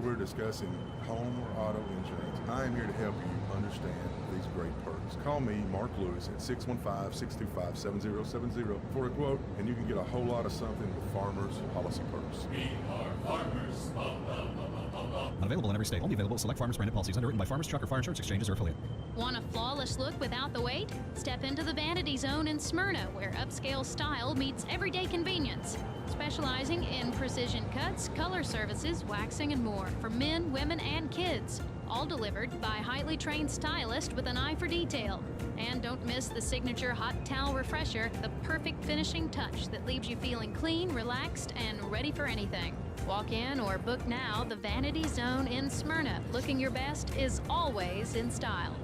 we're discussing home or auto insurance, I am here to help you understand these great perks. Call me, Mark Lewis, at 615-625-7070 for a quote, and you can get a whole lot of something with Farmers Policy Perks. We are Farmers. Not available in every state. Only available at select Farmers branded policies underwritten by Farmers Truck or Fire Insurance Exchanges or affiliate. Want a flawless look without the wait? Step into the Vanity Zone in Smyrna, where upscale style meets everyday convenience. Specializing in precision cuts, color services, waxing, and more for men, women, and kids. All delivered by highly trained stylists with an eye for detail. And don't miss the signature hot towel refresher, the perfect finishing touch that leaves you feeling clean, relaxed, and ready for anything. Walk in or book now the Vanity Zone in Smyrna. Looking your best is always in style.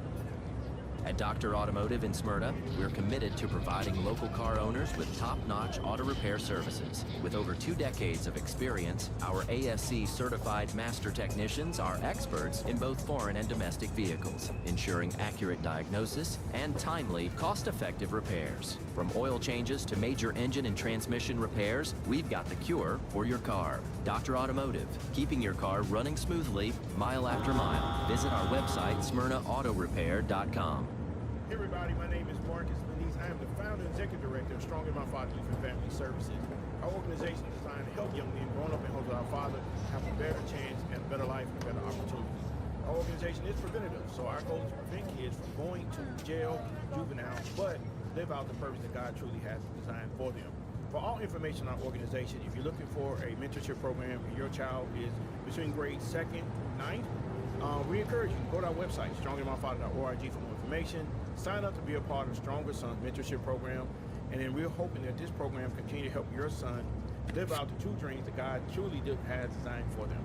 At Dr. Automotive in Smyrna, we're committed to providing local car owners with top-notch auto repair services. With over 2 decades of experience, our ASC certified master technicians are experts in both foreign and domestic vehicles, ensuring accurate diagnosis and timely, cost-effective repairs. From oil changes to major engine and transmission repairs, we've got the cure for your car. Dr. Automotive, keeping your car running smoothly, mile after mile. Visit our website, smyrnaautorepair.com. Hey everybody, my name is Marcus Benitez. I am the founder and executive director of Strong in My Father Youth and Family Services. Our organization is designed to help young men growing up in homes with our Father have a better chance and a better life and better opportunities. Our organization is preventative, so our goal is to prevent kids from going to jail, juvenile, but live out the purpose that God truly has designed for them. For all information on our organization, if you're looking for a mentorship program and your child is between grades 2nd through 9th, we encourage you to go to our website, strongandmyfather.org, for more information. Sign up to be a part of Stronger Sons Mentorship Program, and then we're hoping that this program continue to help your son live out the true dreams that God truly has designed for them.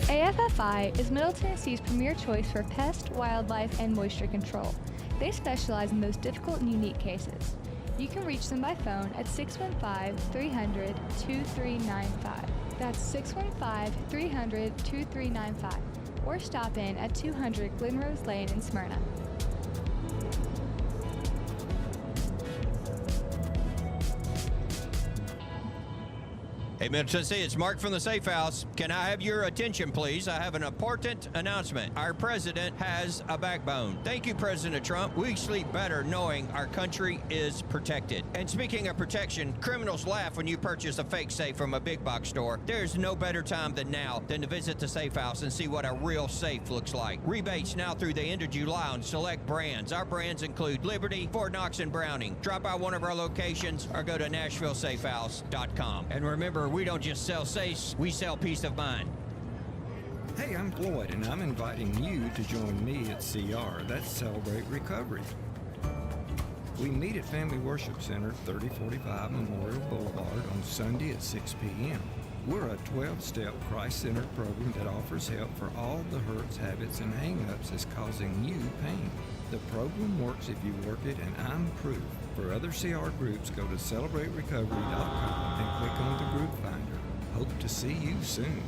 AFFI is Middle Tennessee's premier choice for pest, wildlife, and moisture control. They specialize in those difficult and unique cases. You can reach them by phone at 615-300-2395. That's 615-300-2395. Or stop in at 200 Glenrose Lane in Smyrna. Hey, Middle Tennessee, it's Mark from the Safe House. Can I have your attention, please? I have an important announcement. Our president has a backbone. Thank you, President Trump. We sleep better knowing our country is protected. And speaking of protection, criminals laugh when you purchase a fake safe from a big box store. There's no better time than now than to visit the Safe House and see what a real safe looks like. Rebates now through the end of July on select brands. Our brands include Liberty, Fort Knox, and Browning. Drop by one of our locations or go to NashvilleSafeHouse.com. And remember, we don't just sell safes, we sell peace of mind. Hey, I'm Floyd, and I'm inviting you to join me at CR. That's Celebrate Recovery. We meet at Family Worship Center, 3045 Memorial Boulevard on Sunday at 6 p.m. We're a 12-step Christ-centered program that offers help for all the hurts, habits, and hang-ups that's causing you pain. The program works if you work it, and I'm proof. For other CR groups, go to CelebrateRecovery.com and click on the group finder. Hope to see you soon.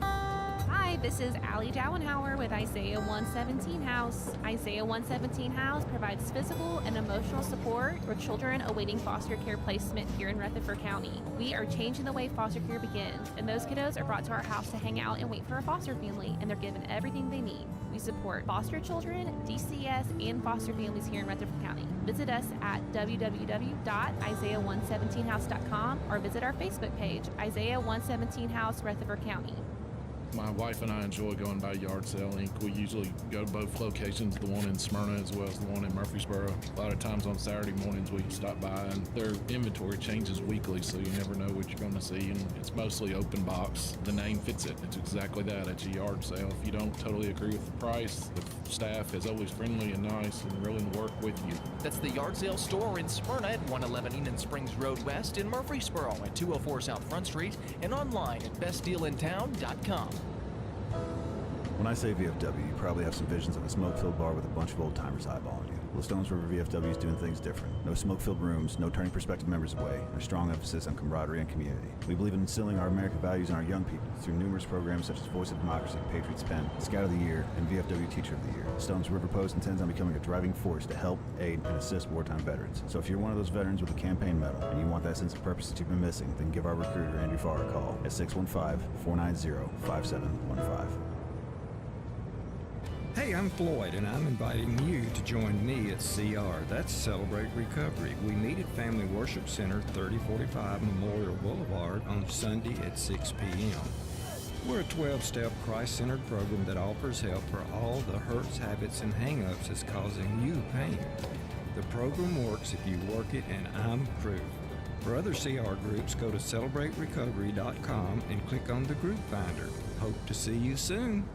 Hi, this is Allie Dowenhauer with Isaiah 117 House. Isaiah 117 House provides physical and emotional support for children awaiting foster care placement here in Rutherford County. We are changing the way foster care begins, and those kiddos are brought to our house to hang out and wait for a foster family, and they're given everything they need. We support foster children, DCS, and foster families here in Rutherford County. Visit us at www.isaiah117house.com or visit our Facebook page, Isaiah 117 House, Rutherford County. My wife and I enjoy going by Yard Sale Inc. We usually go to both locations, the one in Smyrna as well as the one in Murfreesboro. A lot of times on Saturday mornings we stop by, and their inventory changes weekly, so you never know what you're going to see, and it's mostly open box. The name fits it. It's exactly that. It's a yard sale. If you don't totally agree with the price, the staff is always friendly and nice and willing to work with you. That's the Yard Sale store in Smyrna at 111 Eden Springs Road West, in Murfreesboro at 204 South Front Street, and online at bestdealintown.com. When I say VFW, you probably have some visions of a smoke-filled bar with a bunch of old-timers eyeballing you. the Stones River VFW is doing things different. No smoke-filled rooms, no turning prospective members away, and a strong emphasis on camaraderie and community. We believe in instilling our American values in our young people through numerous programs such as Voice of Democracy, Patriots Pen, Scout of the Year, and VFW Teacher of the Year. Stones River Post intends on becoming a driving force to help, aid, and assist wartime veterans. So if you're one of those veterans with a campaign medal and you want that sense of purpose that you've been missing, then give our recruiter, Andrew Farr, a call at 615-490-5715. Hey, I'm Floyd, and I'm inviting you to join me at CR. That's Celebrate Recovery. We meet at Family Worship Center, 3045 Memorial Boulevard on Sunday at 6 p.m. We're a 12-step Christ-centered program that offers help for all the hurts, habits, and hang-ups that's causing you pain. The program works if you work it, and I'm proof. For other CR groups, go to celebraterecovery.com and click on the group finder. Hope to see you soon.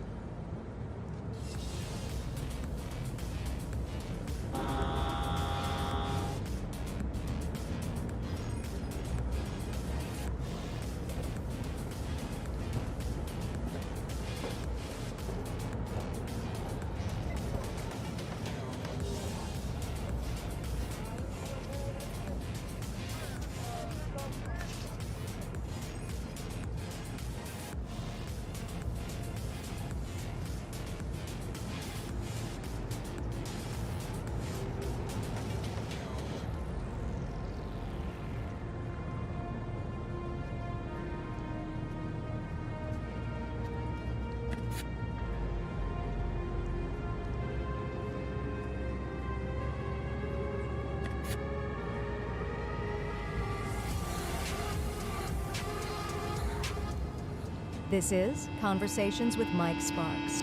This is Conversations with Mike Sparks.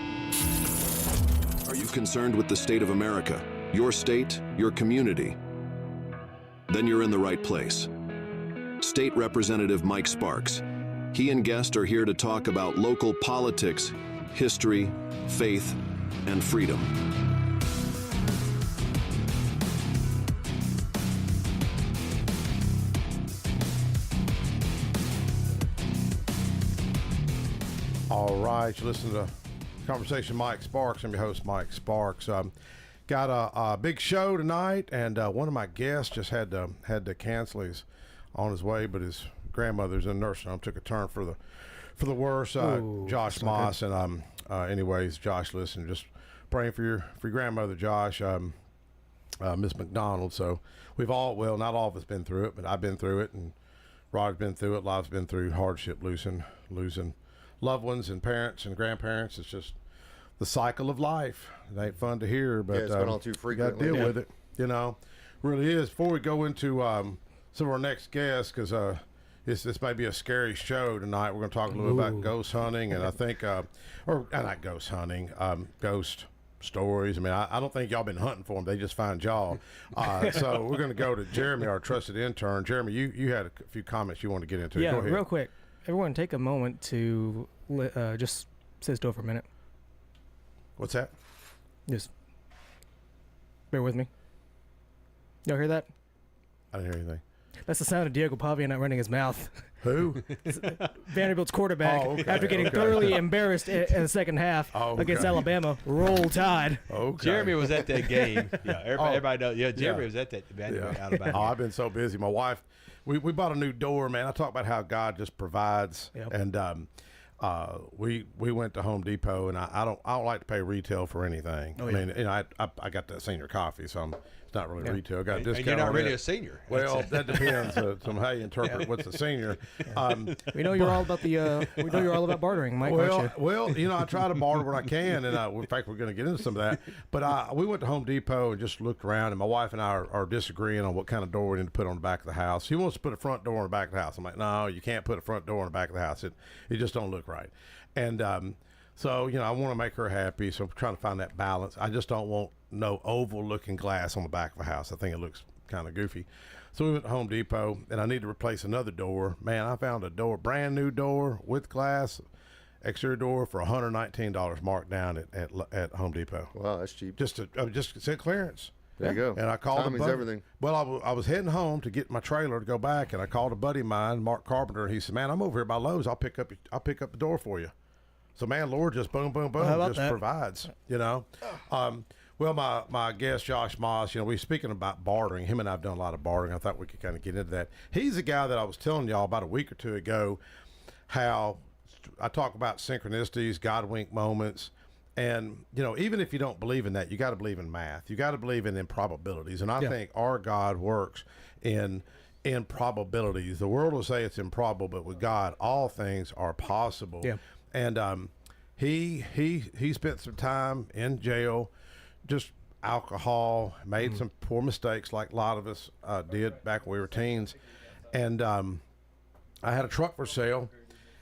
Are you concerned with the state of America, your state, your community? Then you're in the right place. State Representative Mike Sparks. He and guests are here to talk about local politics, history, faith, and freedom. All right, you listen to Conversation Mike Sparks. I'm your host, Mike Sparks. Got a big show tonight, and one of my guests just had to cancel. He's on his way, but his grandmother's in a nursing home. Took a turn for the worse. Josh Moss, and anyways, Josh, listen, just praying for your grandmother, Josh, Miss McDonald. So we've all, well, not all of us been through it, but I've been through it, and Rod's been through it. Lot's been through hardship, losing loved ones and parents and grandparents. It's just the cycle of life. It ain't fun to hear, but it's been all too frequently. You got to deal with it. You know, really is. Before we go into some of our next guests, because this may be a scary show tonight. We're going to talk a little about ghost hunting, and I think, or not ghost hunting, ghost stories. I mean, I don't think y'all been hunting for them. They just find y'all. So we're going to go to Jeremy, our trusted intern. Jeremy, you had a few comments you want to get into. Yeah, go ahead. Real quick. Everyone take a moment to just sit still for a minute. What's that? Just bear with me. Y'all hear that? I didn't hear anything. That's the sound of Diego Pavia not running his mouth. Who? Vanderbilt's quarterback, after getting thoroughly embarrassed in the second half against Alabama. Roll Tide. Jeremy was at that game. Yeah, everybody knows. Yeah, Jeremy was at that Alabama. Oh, I've been so busy. My wife, we bought a new door, man. I talk about how God just provides, and we went to Home Depot, and I don't like to pay retail for anything. I mean, you know, I got that senior coffee, so it's not really retail. I got a discount. And you're not on really it. a senior. Well, that depends on how you interpret what's a senior. We know you're all about we know you're all about bartering, Mike. Well, you know, I try to barter when I can, and in fact, we're going to get into some of that. But we went to Home Depot and just looked around, and my wife and I are disagreeing on what kind of door we need to put on the back of the house. She wants to put a front door on the back of the house. I'm like, no, you can't put a front door on the back of the house. It just don't look right. And so, you know, I want to make her happy, so I'm trying to find that balance. I just don't want no oval-looking glass on the back of a house. I think it looks kind of goofy. So we went to Home Depot, and I need to replace another door. Man, I found a door, brand new door with glass, exterior door for $119 marked down at Home Depot. Wow, that's cheap. Just said clearance. There you go. And I called Timing's everything. Well, I was heading home to get my trailer to go back, and I called a buddy of mine, Mark Carpenter, and he said, "Man, I'm over here by Lowe's. I'll pick up the door for you." So, man, Lord just boom, boom, boom, just provides, you know. Well, my guest, Josh Moss, we're speaking about bartering. Him and I have done a lot of bartering. I thought we could kind of get into that. He's the guy that I was telling y'all about a week or two ago how I talk about synchronicities, God wink moments. And, even if you don't believe in that, you got to believe in math. You got to believe in improbabilities. And I think our God works in improbabilities. The world will say it's improbable, but with God, all things are possible. Yeah. And he spent some time in jail, just alcohol, made some poor mistakes like a lot of us did back when we were teens. And I had a truck for sale.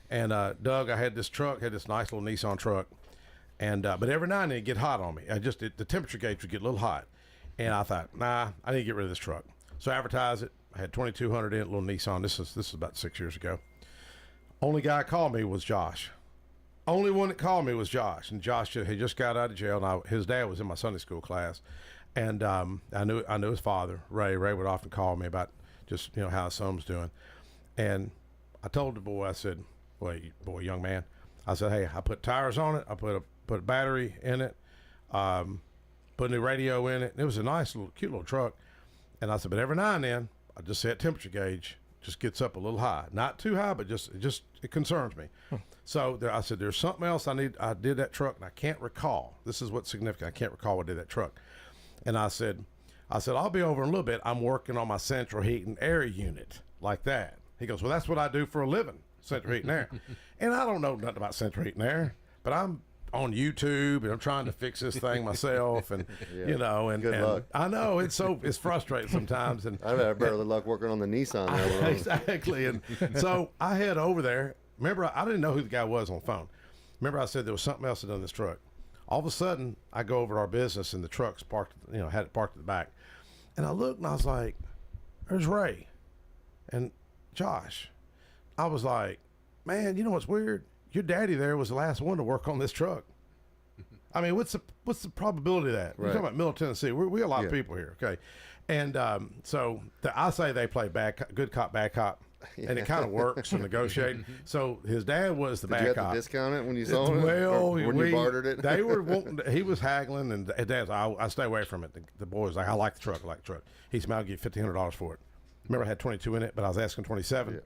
And Doug, I had this nice little Nissan truck. And but every now and then it'd get hot on me. The temperature gauge would get a little hot. And I thought, I need to get rid of this truck. So I advertised it. I had 2,200 in it, little Nissan. This is about 6 years ago. Only guy called me was Josh. Only one that called me was Josh. And Josh had just got out of jail. And his dad was in my Sunday school class. And I knew his father, Ray. Ray would often call me about just, how his son was doing. And I told the boy, I said, young man, I said, hey, I put tires on it. I put a battery in it, put a new radio in it. It was a nice cute little truck. And I said, but every now and then I just say that temperature gauge just gets up a little high, not too high, but it concerns me. So I said, there's something else I did that truck and I can't recall. This is what's significant. I can't recall what I did that truck. And I said, I'll be over in a little bit. I'm working on my central heat and air unit like that. He goes, well, that's what I do for a living, central heat and air. And I don't know nothing about central heat and air, but I'm on YouTube and I'm trying to fix this thing myself, and Good luck. I know it's frustrating sometimes, and I've had better luck working on the Nissan. Exactly, and so I head over there. Remember, I didn't know who the guy was on the phone. Remember, I said there was something else that done this truck. All of a sudden, I go over to our business and the truck's parked. Had it parked at the back, and I looked and I was like, "There's Ray and Josh." I was like, "Man, you know what's weird? Your daddy there was the last one to work on this truck." I mean, what's the probability of that? We're talking about Middle Tennessee. We got a lot of people here, okay? And so I say they play good cop, bad cop, and it kind of works to negotiate. So his dad was the bad cop. Did you have to discount it when you sold it? Well, when you bartered it? They were he was haggling, and Dad's I stay away from it. The boy was like, I like the truck. He said, I'll give you $1,500 for it. Remember, I had 22 in it, but I was asking 27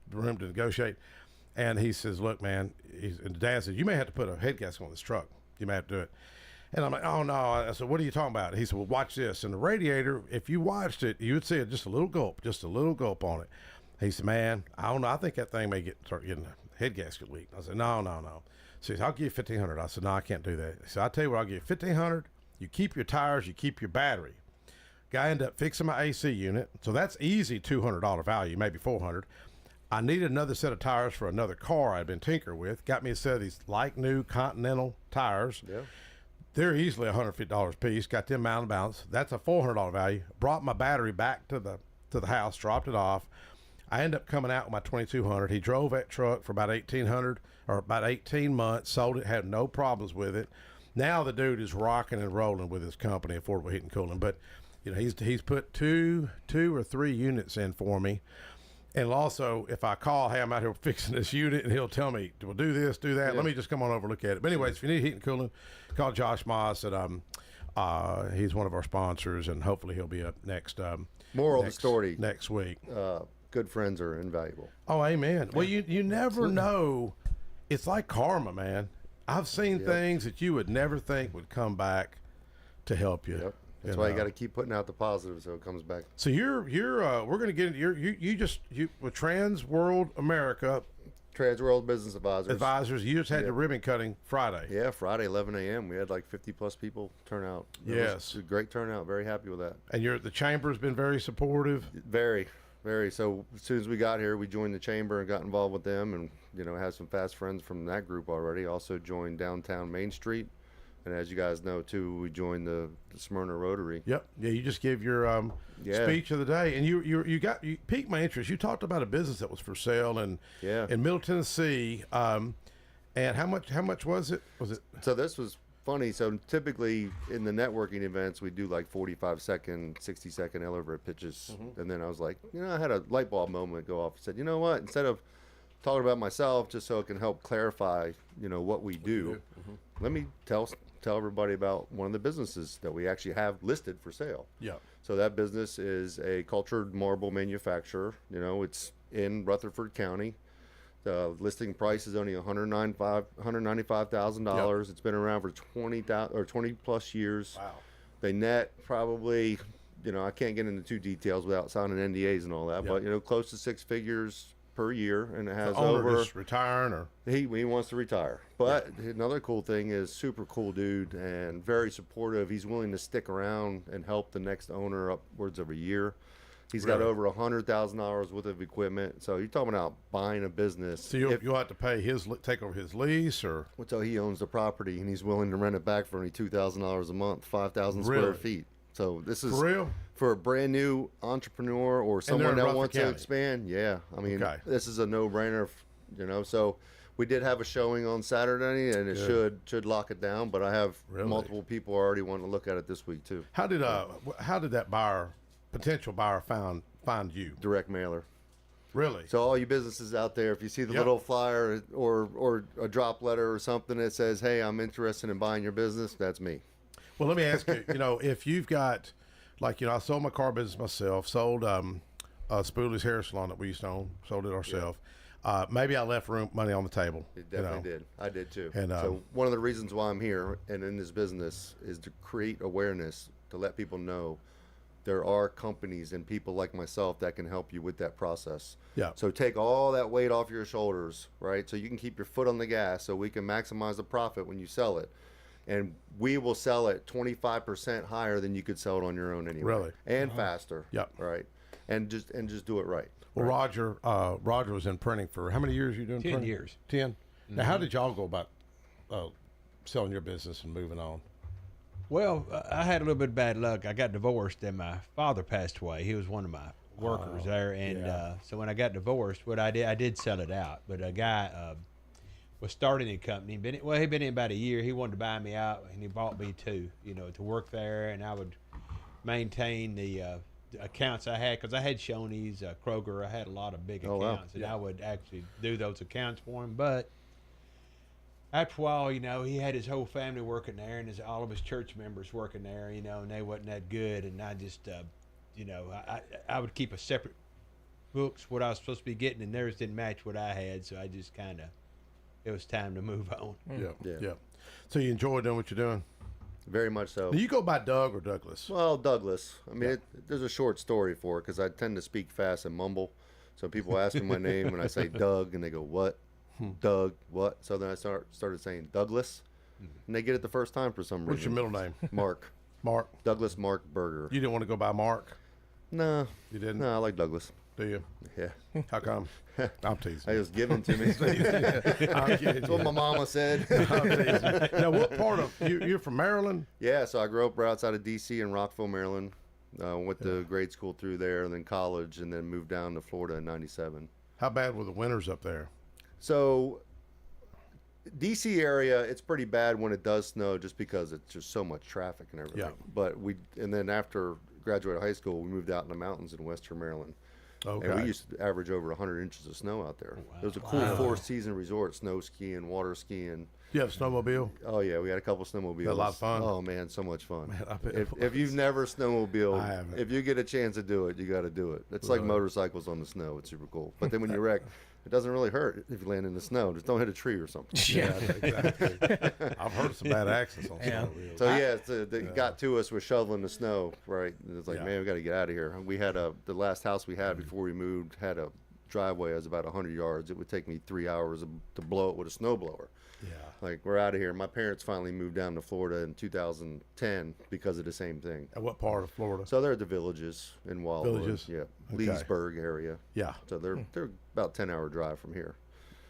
for him to negotiate. And he says, look, man, and Dad said, you may have to put a head gasket on this truck. You may have to do it. And I'm like, oh, no. I said, what are you talking about? He said, well, watch this. And the radiator, if you watched it, you would see it just a little gulp on it. He said, man, I don't know. I think that thing may start getting a head gasket leak. I said, no. So he said, I'll give you $1,500. I said, no, I can't do that. He said, I'll tell you what, I'll give you $1,500. You keep your tires, you keep your battery. Guy ended up fixing my AC unit. So that's easy $200 value, maybe $400. I needed another set of tires for another car I'd been tinkering with. Got me a set of these like new Continental tires. Yeah. They're easily $150 a piece. Got them mounted balance. That's a $400 value. Brought my battery back to the house, dropped it off. I ended up coming out with my 2200. He drove that truck for about 18 months, sold it, had no problems with it. Now the dude is rocking and rolling with his company, Affordable Heat and Cooling. But he's put two or three units in for me. And also, if I call, hey, I'm out here fixing this unit, and he'll tell me, we'll do this, do that. Yeah. Let me just come on over and look at it. But anyways, if you need heat and cooling, call Josh Moss. He's one of our sponsors, and hopefully he'll be up next. Moral of the story. Next week. Good friends are invaluable. Oh, amen. Well, you never know. It's like karma, man. I've seen things that you would never think would come back to help you. Yep. That's why you got to keep putting out the positive so it comes back. So we're going to get into you with Trans World America. Trans World Business Advisors. You just had the ribbon cutting Friday. Yeah, Friday, 11 a.m. We had like 50 plus people turn out. It was a great turnout. Very happy with that. And the chamber's been very supportive. Very, very. So as soon as we got here, we joined the chamber and got involved with them, and had some fast friends from that group already. Also joined Downtown Main Street. And as you guys know, too, we joined the Smyrna Rotary. Yep. Yeah, you just gave your speech of the day. And you piqued my interest. You talked about a business that was for sale in Middle Tennessee. And how much was it? So this was funny. So typically in the networking events, we do like 45-second, 60-second elevator pitches. Mm-hmm. And then I was like, I had a light bulb moment go off. I said, you know what? Instead of talking about myself, just so it can help clarify, what we do. Mm-hmm. Let me tell tell everybody about one of the businesses that we actually have listed for sale. Yeah. So that business is a cultured marble manufacturer. You know, it's in Rutherford County. The listing price is only $195,000. Yep. It's been around for 20 plus years. Wow. They net probably, you know, I can't get into too details without signing NDAs and all that, but you know, close to 6 figures per year, and it has the owner over. just retiring, or he wants to retire. But another cool thing is, super cool dude and very supportive. He's willing to stick around and help the next owner upwards of a year. He's got over $100,000 worth of equipment. So you're talking about buying a business. So you'll have to pay take over his lease, or so he owns the property and he's willing to rent it back for only $2,000 a month, 5,000 square feet. So this is for real for a brand new entrepreneur or someone that wants to expand. Yeah, I mean, this is a no-brainer. You know, so we did have a showing on Saturday, and it should lock it down. But I have multiple people already wanting to look at it this week too. How did that potential buyer find you? Direct mailer. Really? So all you businesses out there, if you see the little flyer or a drop letter or something that says, "Hey, I'm interested in buying your business," that's me. Well, let me ask you. You know, if you've got, like, you know, I sold my car business myself. Sold Spooley's hair salon that we used to own. Sold it ourselves. Maybe I left money on the table. It definitely did. I did too. And so one of the reasons why I'm here and in this business is to create awareness, to let people know there are companies and people like myself that can help you with that process. Yeah. So take all that weight off your shoulders, right? So you can keep your foot on the gas, so we can maximize the profit when you sell it. And we will sell it 25% higher than you could sell it on your own anyway. Really? And faster. Yep. Right. And just do it right. Well, Roger was in printing for how many years? You doing 10 printing? years. 10. Now, how did y'all go about selling your business and moving on? Well, I had a little bit of bad luck. I got divorced, and my father passed away. He was one of my workers there, and so when I got divorced, what I did sell it out. But a guy was starting a company. He'd been in about a year. He wanted to buy me out, and he bought me too, you know, to work there, and I would maintain the accounts I had, because I had Shoney's, Kroger. I had a lot of big accounts, and I would actually do those accounts for him. But after a while, you know, he had his whole family working there, and all of his church members working there, you know, and they wasn't that good. And I just, you know, I would keep a separate books, what I was supposed to be getting, and theirs didn't match what I had. So I just kind of, it was time to move on. Yeah. So you enjoy doing what you're doing? Very much so. Do you go by Doug or Douglas? Well, Douglas. I mean, there's a short story for it, because I tend to speak fast and mumble. So people ask me my name, and I say Doug, and they go, "What? Doug, what?" So then I started saying Douglas, and they get it the first time for some reason. What's your middle name? Mark. Mark. Douglas Mark Berger. You didn't want to go by Mark? No. You didn't? No, I like Douglas. Do you? Yeah. How come? I'm teasing. It was given to me. That's what my mama said. I'm teasing. Now, what part of you're from Maryland? Yeah, so I grew up right outside of D.C. in Rockville, Maryland. Went to grade school through there, and then college, and then moved down to Florida in '97. How bad were the winters up there? So, D.C. area, it's pretty bad when it does snow, just because it's just so much traffic and everything. Yeah. But and then after graduated high school, we moved out in the mountains in Western Maryland. Okay. And we used to average over 100 inches of snow out there. It was a cool 4-season resort: snow skiing, water skiing. You have a snowmobile? Oh yeah, we had a couple snowmobiles. A lot of fun. Oh man, so much fun. Man, I bet if you've never snowmobiled, I haven't. if you get a chance to do it, you got to do it. It's like motorcycles on the snow. It's super cool. But then when you wreck, it doesn't really hurt if you land in the snow. Just don't hit a tree or something. Yeah, exactly. I've heard some bad accidents on snowmobiles. So yeah, they got to us with shoveling the snow, right? And it's like, man, we got to get out of here. We had the last house we had before we moved had a driveway that was about 100 yards. It would take me 3 hours to blow it with a snowblower. Yeah. Like, we're out of here. My parents finally moved down to Florida in 2010 because of the same thing. And what part of Florida? So they're at the Villages in Wildwood. Villages? Yeah. Okay. Leesburg area. Yeah. So they're about 10-hour drive from here.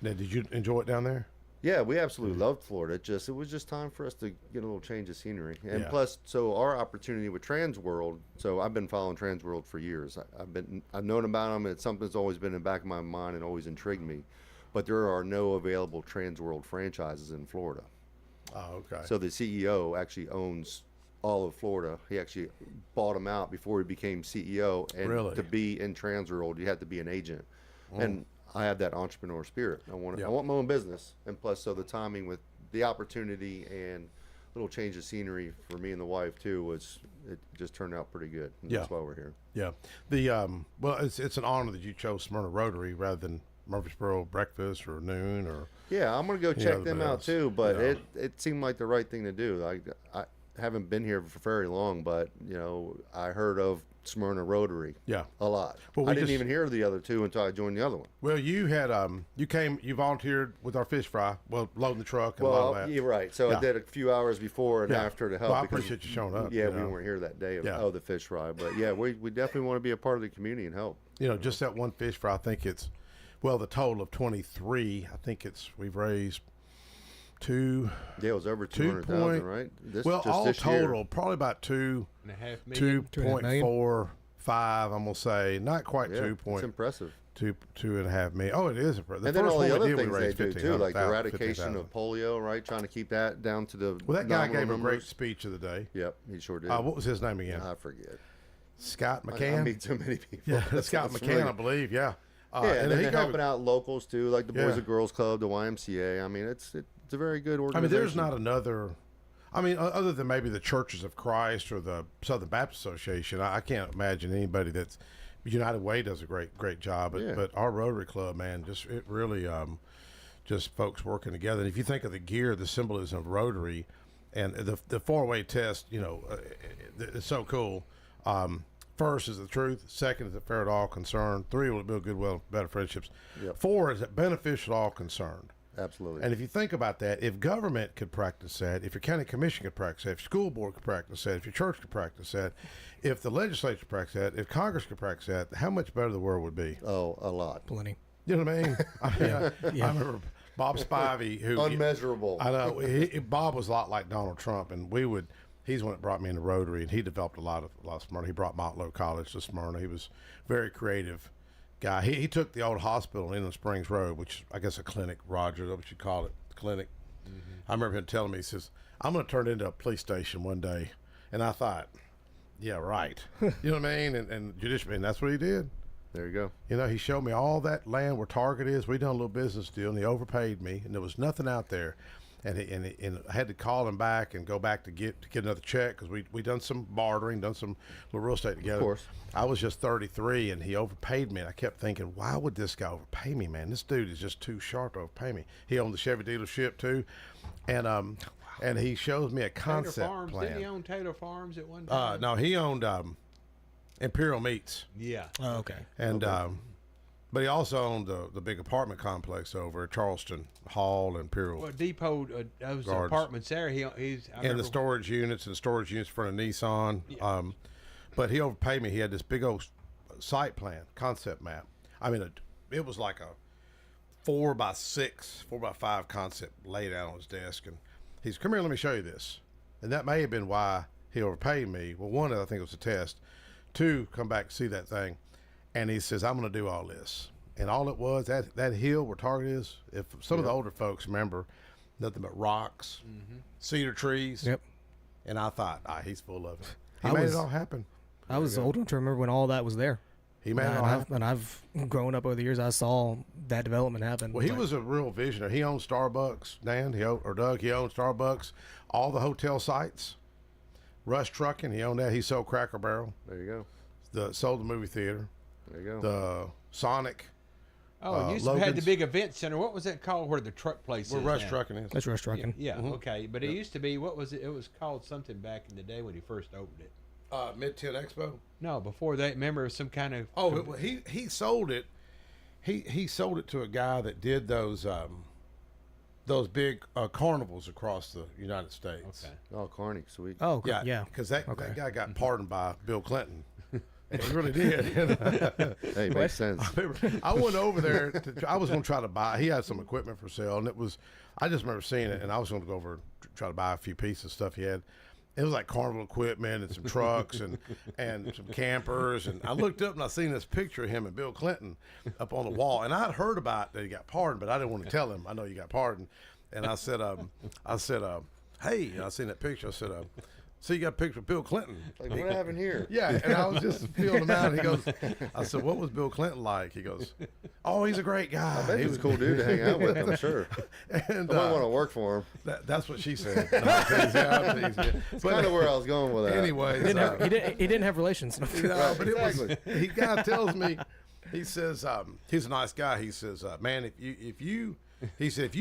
Now, did you enjoy it down there? Yeah, we absolutely loved Florida. It was just time for us to get a little change of scenery. And plus, so our opportunity with Transworld, so I've been following Transworld for years. I've known about them. It's something that's always been in the back of my mind and always intrigued me. But there are no available Transworld franchises in Florida. Oh, okay. So the CEO actually owns all of Florida. He actually bought them out before he became CEO. And Really? to be in Transworld, you had to be an agent. And I have that entrepreneur spirit. I want my own business. And plus, so the timing with the opportunity and little change of scenery for me and the wife too. It just turned out pretty good. And Yeah. That's why we're here. Yeah. The well, it's an honor that you chose Smyrna Rotary rather than Murfreesboro breakfast or noon or. Yeah, I'm gonna go check them out too. But Yeah. it seemed like the right thing to do. I haven't been here for very long, but I heard of Smyrna Rotary. Yeah. A lot. Well, I didn't even hear of the other two until I joined the other one. Well, you had you volunteered with our fish fry, loading the truck and all that. You're right. So I did a few hours before and Yeah. after to help. Well, I because, appreciate you showing up, Yeah, you we know. weren't here that day of, Yeah. of the fish fry, but yeah, we definitely want to be a part of the community and help. Just that one fish fry. I think it's, the total of 23. I think we've raised two. Yeah, it was over 200,000, right? All this total, year. probably about 2.5 million. 2.45. I'm gonna say not quite Yeah, 2 point. It's impressive. 2.5 million. Oh, it is impressive. And then all the one we other did, we things they raised do too, like the 15,000, eradication of polio, right? Trying to keep that down to the. Well, that guy nominal gave a great numbers. speech of the day. Yep, he sure did. What was his name again? I forget. Scott I McCann. meet so many people. Yeah, That Scott sounds McCann, familiar. I believe. Yeah. Yeah, and then he they're gave helping out locals too, like the Boys Yeah. and Girls Club, the YMCA. I mean, it's a very good organization. there's not another. Other than maybe the Churches of Christ or the Southern Baptist Association, I can't imagine anybody that's. United Way does a great job, but our Rotary Club, man, it really just folks working together. And if you think of the gear, the symbolism of Rotary, and the 4-way test, it's so cool. First is the truth. Second is it fair to all concerned. 3 will build goodwill, better friendships. Yep. 4 is it beneficial to all concerned. Absolutely. And if you think about that, if government could practice that, if your county commission could practice that, if your school board could practice that, if your church could practice that, if the legislature could practice that, if Congress could practice that, how much better the world would be? Oh, a lot. Plenty. You know what I mean? I remember Bob Spivey, who unmeasurable. I know. Bob was a lot like Donald Trump, and he's the one that brought me into Rotary, and he developed a lot of Smyrna. He brought Motlow College to Smyrna. He was very creative guy. He took the old hospital in Inland Springs Road, which I guess a clinic, Roger, that's what you call it, clinic. I remember him telling me, he says, I'm going to turn it into a police station one day. And I thought, yeah, right. You know what I mean? And judicially, and that's what he did. There you go. He showed me all that land where Target is. We done a little business deal, and he overpaid me, and there was nothing out there. And I had to call him back and go back to get another check because we done some bartering, done some little real estate together. Of course. I was just 33, and he overpaid me. And I kept thinking, why would this guy overpay me, man? This dude is just too sharp to overpay me. He owned the Chevy dealership too, and he shows me a concept Taylor Farms. plan. Didn't he own Taylor Farms at one time? No, he owned Imperial Meats. Yeah. Oh, okay. And but he also owned the big apartment complex over at Charleston Hall and Imperial. Well, Depot, those Gardens. apartments there. I And remember- the storage units in front of Nissan. Yeah. But he overpaid me. He had this big old site plan, concept map. It was like a 4x6, 4x5 concept laid out on his desk. And he's, come here, let me show you this. And that may have been why he overpaid me. Well, one, I think it was a test. 2, come back and see that thing. And he says, I'm going to do all this. And all it was, that hill where Target is, if some of the older folks remember, nothing but rocks, cedar trees. Yep. And I thought, he's full of it. He made it all happen. I was old enough to remember when all that was there. He made it all happen. And I've grown up over the years. I saw that development happen. Well, he was a real visionary. He owned Starbucks, Dan, Doug. He owned Starbucks, all the hotel sites, Rush Trucking. He owned that. He sold Cracker Barrel. There you go. Sold the movie theater. There you go. The Sonic. Oh, it used to have the big event center. What was that called? Where the truck place where is Rush now? Trucking is. That's Rush Trucking. Yeah. Mhm. Okay, but it used to be. What was it? It was called something back in the day when he first opened it. Mid-10 Expo. No, before that. Remember some kind of. Oh, he sold it. He sold it to a guy that did those big carnivals across the United States. Okay. Oh, Carney, sweet. Oh, yeah. Because that guy got pardoned by Bill Clinton. He really did. Hey, makes sense. I went over there. I was going to try to buy. He had some equipment for sale, and I just remember seeing it, and I was going to go over and try to buy a few pieces of stuff he had. It was like carnival equipment and some trucks and some campers. And I looked up and I seen this picture of him and Bill Clinton up on the wall. And I'd heard about that he got pardoned, but I didn't want to tell him, I know you got pardoned. And I said, hey, and I seen that picture. I said, "See, you got a picture of Bill Clinton." Like, what happened here? Yeah, and I was just feeling him out. And he goes, I said, "What was Bill Clinton like?" He goes, "Oh, he's a great guy. I bet he he was a cool dude to hang out with, I'm sure. And I might want to work for him. That's what she said. That's kind of where I was going with that. Anyways, he didn't have relations. No, but exactly. He kind of tells me, he says, he's a nice guy. He says, man, if you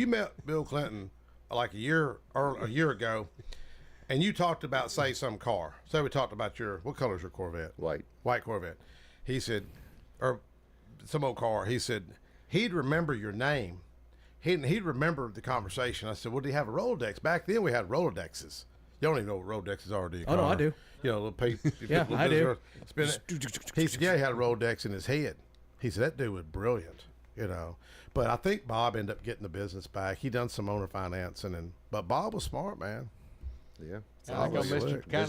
met Bill Clinton like a year ago, and you talked about, say, some car. Say we talked about what color's your Corvette? White Corvette. He said, or some old car. He said, he'd remember your name. He'd remember the conversation. I said, well, do you have a Rolodex? Back then we had Rolodexes. You don't even know what Rolodexes are, do you? Oh, no, I do. You know, little paper. Yeah, I do. Spin it. He said, yeah, he had a Rolodex in his head. He said, that dude was brilliant, you know. But I think Bob ended up getting the business back. He done some owner financing, but Bob was smart, man. Yeah. Kind of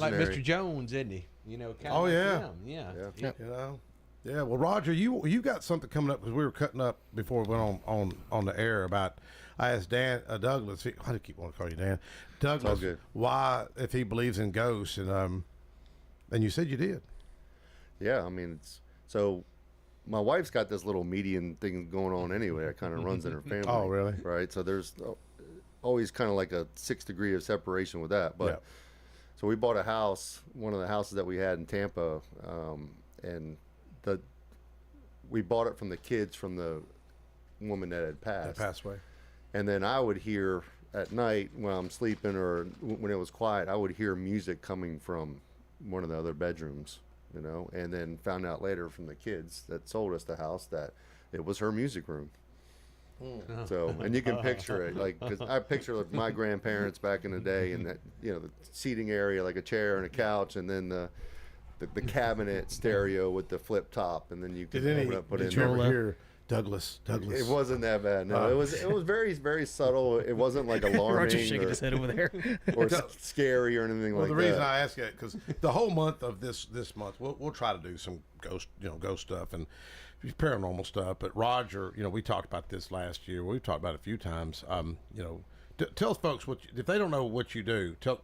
like Mr. Jones, isn't he? You know, kind of like him. Yeah. You know. Yeah. Well, Roger, you got something coming up because we were cutting up before we went on the air about. I asked Douglas. I do keep wanting to call you Dan. Douglas, why if he believes in ghosts, and you said you did. Yeah, I mean, so my wife's got this little median thing going on anyway. It kind of runs in her family. Oh, really? Right. So there's always kind of like a 6 degree of separation with that. But so we bought a house, one of the houses that we had in Tampa, and we bought it from the kids from the woman that had passed. That passed away. And then I would hear at night when I'm sleeping or when it was quiet, I would hear music coming from one of the other bedrooms, you know, and then found out later from the kids that sold us the house that it was her music room. So, and you can picture it, like, because I picture like my grandparents back in the day, and that, you know, the seating area, like a chair and a couch, and then the cabinet stereo with the flip top, and then you can did you ever hear Douglas? It wasn't that bad. No, it was very, very subtle. It wasn't like alarming. Roger's shaking his head over there. or scary or anything like that. Well, the reason I ask it because the whole month of this month, we'll try to do some ghost stuff and paranormal stuff. But Roger, you know, we talked about this last year. We've talked about it a few times. You know, tell folks if they don't know what you do, because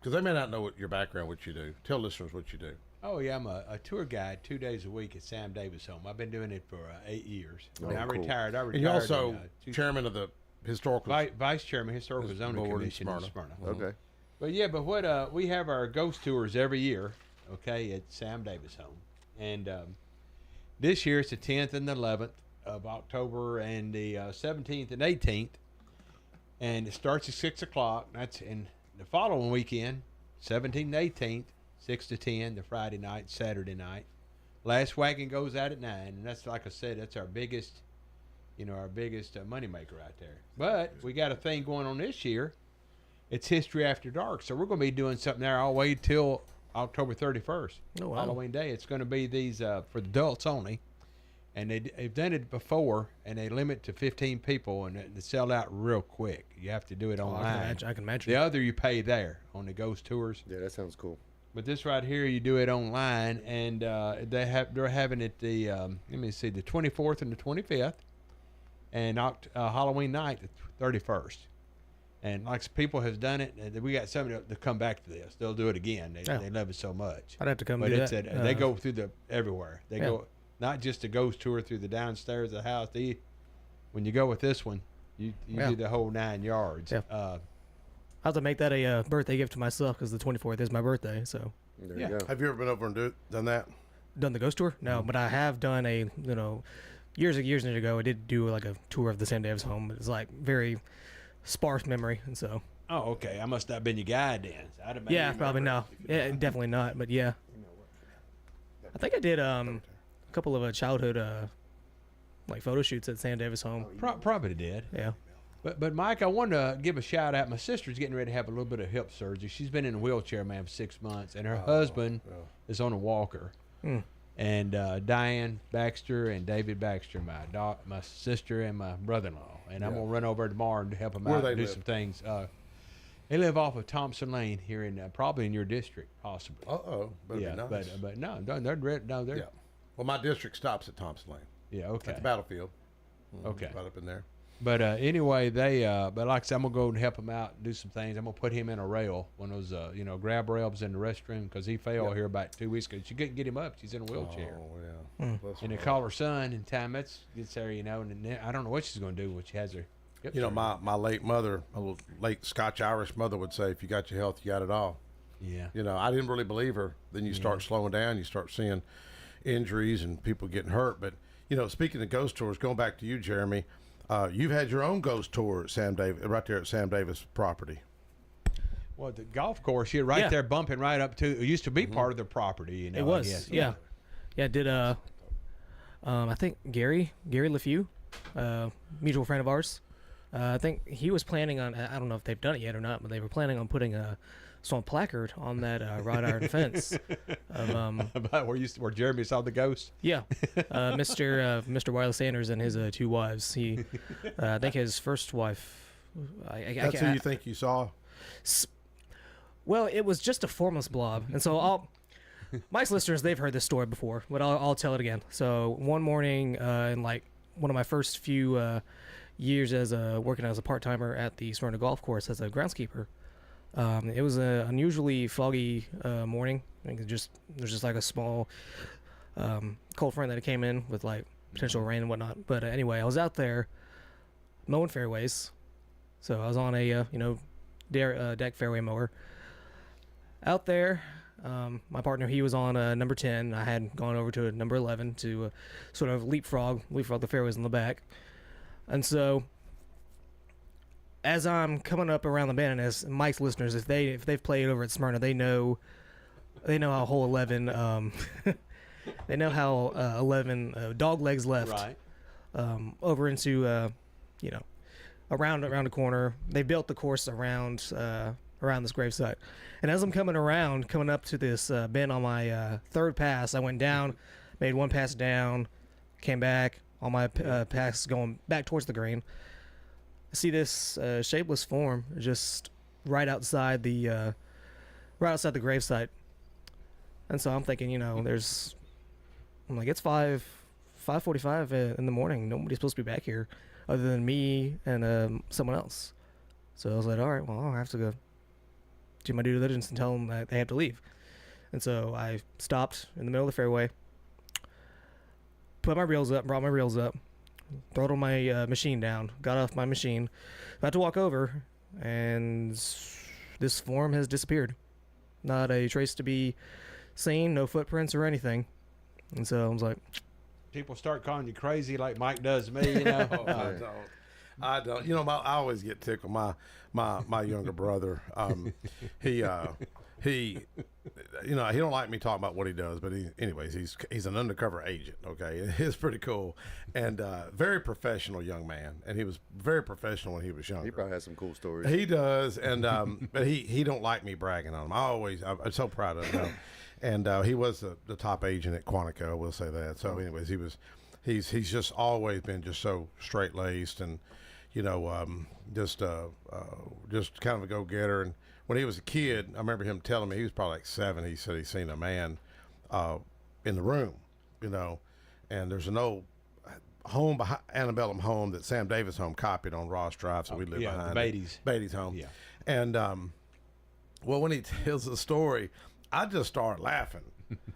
they may not know what your background, what you do. Tell listeners what you do. Oh, yeah, I'm a tour guide 2 days a week at Sam Davis Home. I've been doing it for 8 years. I retired. And you're also chairman of the historical... Vice chairman, Historical Zoning Commission in Smyrna. Okay. But what we have our ghost tours every year, okay, at Sam Davis Home. And this year it's the 10th and the 11th of October and the 17th and 18th. And it starts at 6 o'clock. That's in the following weekend, 17th and 18th. 6 to 10, the Friday night, Saturday night. Last wagon goes out at 9, and that's, like I said, that's our biggest, money maker out there. But we got a thing going on this year. It's History After Dark, so we're going to be doing something there all the way till October 31st, Halloween Day. It's going to be these for adults only, and they've done it before, and they limit to 15 people, and they sell out real quick. You have to do it online. I can imagine. The other you pay there on the ghost tours. Yeah, that sounds cool. But this right here, you do it online, and they're having it the the 24th and the 25th, and Halloween night the 31st. And like people have done it, we got somebody to come back to this. They'll do it again. They love it so much. I'd have to come. But do it's that. They go through everywhere. They go not just a ghost tour through the downstairs of the house. When you go with this one, you do the whole 9 yards. Yeah. I have to make that a birthday gift to myself because the 24th is my birthday. So. There you go. Have you ever been over and done that? Done the ghost tour? No, but I have done years ago. I did do like a tour of the Sam Davis Home. It's like very sparse memory, and so. Oh, okay. I must not have been your guide then. Yeah, probably no. Yeah, definitely not. But yeah, I think I did a couple of childhood like photo shoots at Sam Davis Home. Probably did. Yeah. But Mike, I want to give a shout out. My sister's getting ready to have a little bit of hip surgery. She's been in a wheelchair, man, for 6 months, and her husband is on a walker. And Diane Baxter and David Baxter, my sister and my brother-in-law. And I'm gonna run over tomorrow and help them out and do some things. They live off of Thompson Lane here in probably in your district, possibly. But yeah, nice. but no, they're Well, my district stops at Thompson Lane. Yeah, okay. At the battlefield. Okay. Right up in there. But anyway, but like I said, I'm gonna go and help him out, do some things. I'm gonna put him in a rail, one of those, grab rails in the restroom, because he fell here about 2 weeks ago. She couldn't get him up. She's in a wheelchair. Oh yeah. And they call her son in time. Gets there, and then, I don't know what she's gonna do when she has her. My late mother, my late Scotch Irish mother would say, if you got your health, you got it all. Yeah. I didn't really believe her. Then you start slowing down, you start seeing injuries and people getting hurt. But speaking of ghost tours, going back to you, Jeremy, you've had your own ghost tour at Sam Davis, right there at Sam Davis property. Well, the golf course, there, bumping right up to. It used to be part of the property. It was, yeah. Did I think Gary LeFew, mutual friend of ours. I think he was planning on. I don't know if they've done it yet or not, but they were planning on putting a placard on that wrought iron fence of about where Jeremy saw the ghost. Yeah, Mr. Wiley Sanders and his 2 wives. He, I think his first wife. That's who you think you saw? Well, it was just a formless blob, and so Mike's listeners, they've heard this story before, but I'll tell it again. So one morning, in like one of my first few years as working as a part-timer at the Smyrna Golf Course as a groundskeeper. It was an unusually foggy morning. I think there's just like a small cold front that came in with like potential rain and whatnot. But anyway, I was out there mowing fairways. So I was on a deck fairway mower. Out there, my partner, he was on number 10. I had gone over to number 11 to sort of leapfrog the fairways in the back. And so, as I'm coming up around the bend, and as Mike's listeners, if they've played over at Smyrna, they know how hole 11, they know how 11 dog legs left, right, over into around the corner. They built the course around this gravesite, and as I'm coming up to this bend on my third pass, I went down, made one pass down, came back. On my pass going back towards the green, I see this shapeless form just right outside the gravesite, and so I'm thinking, it's 5:45 in the morning. Nobody's supposed to be back here, other than me and someone else. So I was like, all right, well, I'll have to go do my due diligence and tell them that they have to leave. And so I stopped in the middle of the fairway. Brought my reels up, throttled my machine down, got off my machine, about to walk over, and this form has disappeared. Not a trace to be seen, no footprints or anything. And so I was like... People start calling you crazy like Mike does me, Oh, I don't. I always get tickled. My younger brother, he he don't like me talking about what he does, but he's an undercover agent. Okay, it's pretty cool, and very professional young man, and he was very professional when he was younger. He probably has some cool stories. He does, and but he don't like me bragging on him. I'm so proud of him, and he was the top agent at Quantico. I will say that. So, anyways, he's just always been just so straight laced and just kind of a go getter. And when he was a kid, I remember him telling me, he was probably like 7. He said he seen a man in the room, and there's an old home, antebellum home that Sam Davis home copied on Ross Drive, so we live behind Beatty's home. Yeah. And well, when he tells the story, I just start laughing.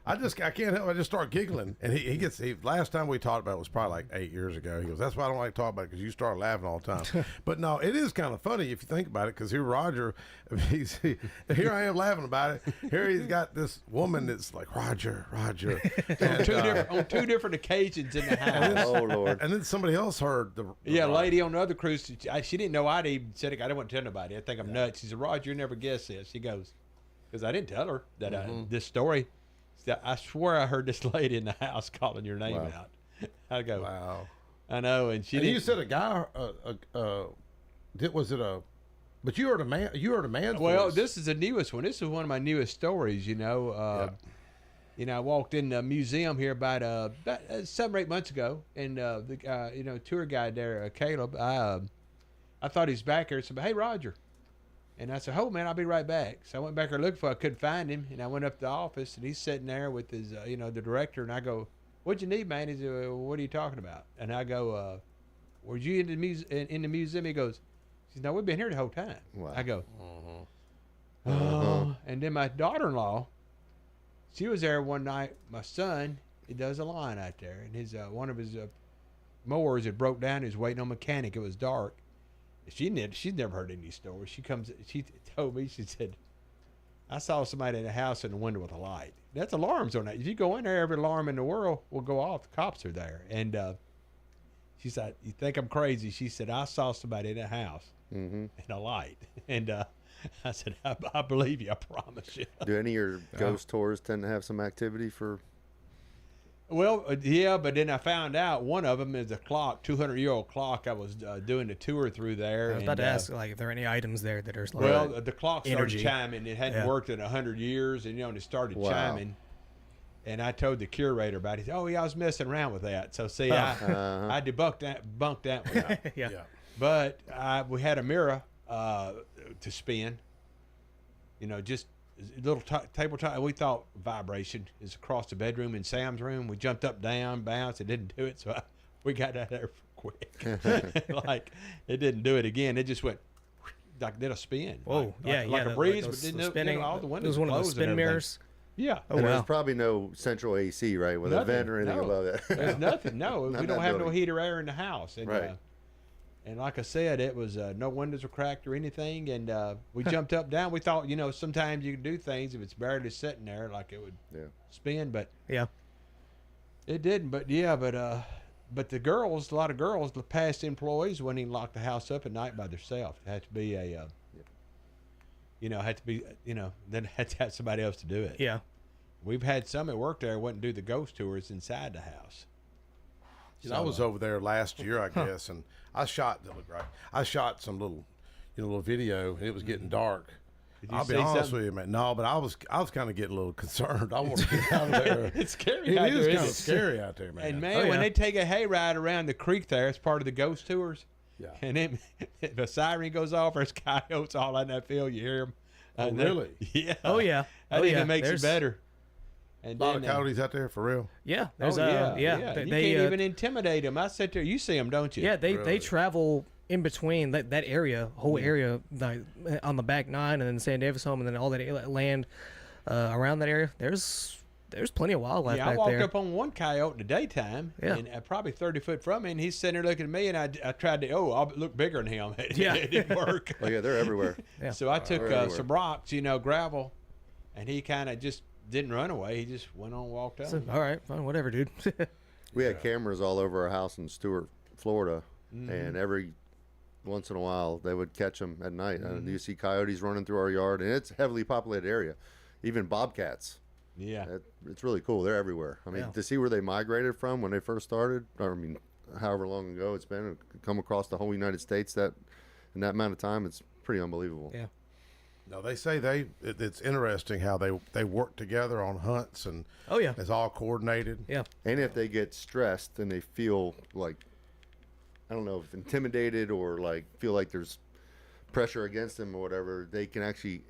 I can't help it. I just start giggling. And he last time we talked about it was probably like 8 years ago. He goes, that's why I don't like to talk about it, because you start laughing all the time. But no, it is kind of funny if you think about it, because here Roger, here I am laughing about it. Here he's got this woman that's like, Roger. And, on two different occasions in the house. Oh, Lord. And then somebody else heard the lady on the other cruise, she didn't know I'd even said it. I didn't want to tell nobody. I think I'm nuts. She said, Roger, you never guessed this. She goes, because I didn't tell her that this story. I swear I heard this lady in the house calling your name out. I go, wow. I know, and she. And you said a guy. Was it a? But you heard a man. You heard a man's voice. This is the newest one. This is one of my newest stories. I walked in the museum here about 7 or 8 months ago, and the tour guide there, Caleb. I thought he's back there. So, hey, Roger. And I said, oh, man, I'll be right back. So I went back there looking for him. I couldn't find him. And I went up to the office, and he's sitting there with his, the director. And I go, what'd you need, man? He said, what are you talking about? And I go, were you in the museum? He goes, she said, no, we've been here the whole time. Wow. I go, and then my daughter-in-law, she was there one night. My son, he does a line out there, and his one of his mowers had broke down. He was waiting on a mechanic. It was dark. She's never heard any stories. She told me, she said, I saw somebody in the house in the window with a light. That's alarms on that. If you go in there, every alarm in the world will go off. The cops are there. And she said, you think I'm crazy? She said, I saw somebody in the house and a light. And I said, I believe you. I promise you. Do any of your ghost tours tend to have some activity for? Well, yeah, but then I found out one of them is a clock, 200-year-old clock. I was doing a tour through there. I was about to ask, like, if there are any items there that are like well, the clock started energy. chiming. It hadn't worked in 100 years, and and it started chiming. And I told the curator about it. He said, oh, yeah, I was messing around with that. So, see, I bunked that one out. Yeah. But we had a mirror to spin, just a little tabletop. We thought vibration is across the bedroom in Sam's room. We jumped up, down, bounced. It didn't do it, so we got out of there quick. Like, it didn't do it again. It just went, like, did a spin. Whoa, like a breeze, but didn't spinning. all the windows It was one of those spin mirrors. Yeah. And there's probably no central AC, right, with a vent or anything above it. There's nothing. No, we don't have no heater air in the house. And, right. And like I said, it was no windows were cracked or anything. And we jumped up, down. We thought, sometimes you can do things if it's barely sitting there, like it would spin. But it didn't. But but the girls, a lot of girls, the past employees wouldn't even lock the house up at night by themselves. It had to be then had to have somebody else to do it. Yeah. We've had some that worked there wouldn't do the ghost tours inside the house. I was over there last year, I guess, and I shot some little video, and it was getting dark. I'll be honest with you, man. No, but I was kind of getting a little concerned. I want to get out of there. It's scary. It is kind of scary out there, man. And man, when they take a hayride around the creek there, it's part of the ghost tours. Yeah. And then the siren goes off, there's coyotes all in that field. You hear them. Oh, really? Yeah. Oh, yeah. I think it makes it better. And a lot of coyotes out there for real. Yeah. There's you They can't even intimidate them. I sit there. You see them, don't you? Yeah, they travel in between that area, whole area, like, on the back 9 and then San Davis home and then all that land around that area. There's plenty of wildlife back there. I walked up on one coyote in the daytime, and probably 30 foot from me, and he's sitting there looking at me, and I tried to, I'll look bigger than him. It didn't work. Oh, yeah, they're everywhere. Yeah. So I took some rocks, gravel, and he kind of just didn't run away. He just went on and walked out. So, all right, fine, whatever, dude. We had cameras all over our house in Stuart, Florida, and every once in a while they would catch them at night. And you see coyotes running through our yard, and it's a heavily populated area. Even bobcats. Yeah. It's really cool. They're everywhere. I mean, to see where they migrated from when they first started, however long ago it's been, come across the whole United States in that amount of time, it's pretty unbelievable. Yeah. No, they say it's interesting how they work together on hunts, and it's all coordinated. Yeah. And if they get stressed and they feel like, I don't know, if intimidated or like feel like there's pressure against them or whatever, they can actually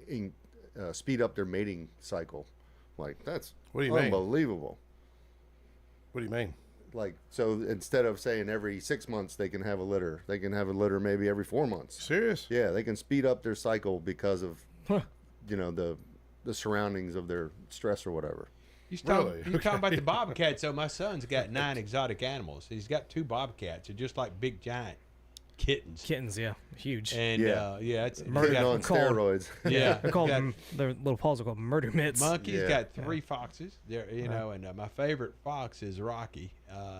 speed up their mating cycle. Like, that's unbelievable. What do you mean? Like, so instead of saying every 6 months they can have a litter, they can have a litter maybe every 4 months. Serious? Yeah, they can speed up their cycle because of the surroundings of their stress or whatever. You talking about the bobcats? So my son's got 9 exotic animals. He's got 2 bobcats. They're just like big giant kittens. Kittens, yeah, huge. And it's murder on steroids. Yeah, they're called their little paws are called murder mitts. Monkey's got 3 foxes. There, and my favorite fox is Rocky.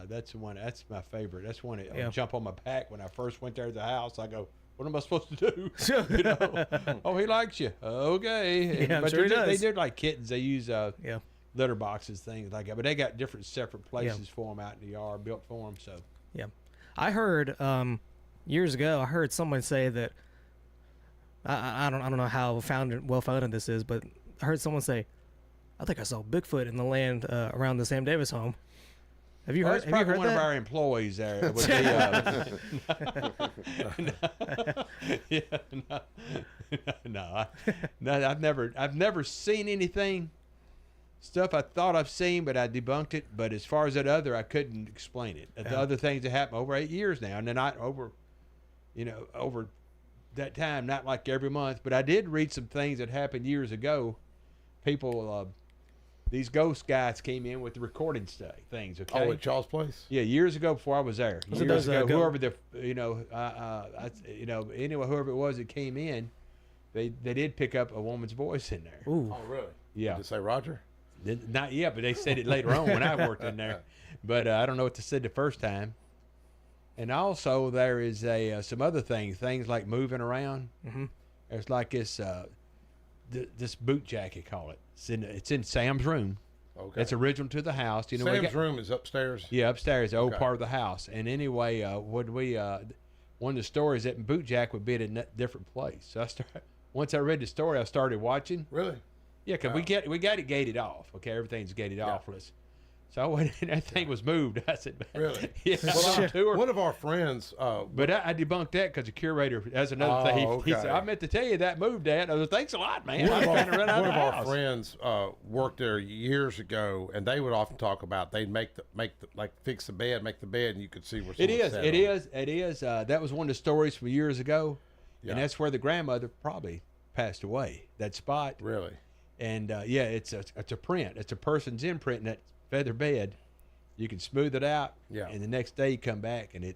That's the one. That's my favorite. That's one that jump on my back when I first went there to the house. I go, what am I supposed to do? Oh, he likes you. Okay. Yeah, but sure he does. They do like kittens. They use litter boxes, things like that. But they got different separate places for them out in the yard, built for them. So I heard years ago. I heard someone say that I don't know how well founded this is, but I heard someone say, I think I saw Bigfoot in the land around the Sam Davis home. Have you heard? That's probably one of our employees there. No, I've never seen anything stuff I thought I've seen, but I debunked it. But as far as that other, I couldn't explain it. The other things that happened over 8 years now, and they're not over, over that time, not like every month. But I did read some things that happened years ago. People, these ghost guys came in with the recording things. Okay. Oh, at Charles' place. Yeah, years ago before I was there. Was it Years those, ago, go- whoever anyway, whoever it was that came in, they did pick up a woman's voice in there. Ooh. Oh, really? Yeah. Did it say Roger? Not yet, but they said it later on when I worked in there. But I don't know what they said the first time. And also there is some other things like moving around. Mm-hmm. There's like this this boot jacket, call it. It's in Sam's room. Okay. It's original to the house. Sam's room is upstairs. Yeah, upstairs, the old part of the house. And anyway, one of the stories that boot jack would be at a different place. So once I read the story, I started watching. Really? Yeah, because we got it gated off. Okay, everything's gated off for us. So I went in, that thing was moved. I said, really? Yeah. Well, one of our friends. But I debunked that because the curator, that's another thing. He said, I meant to tell you that moved, Dad. I was, thanks a lot, man. I'm trying to run out one of of the our house. friends worked there years ago, and they would often talk about they'd fix the bed, make the bed, and you could see where someone sat on it. It is. That was one of the stories from years ago, and that's where the grandmother probably passed away. That spot. Really. And it's a print. It's a person's imprint in that feather bed. You can smooth it out, and the next day you come back and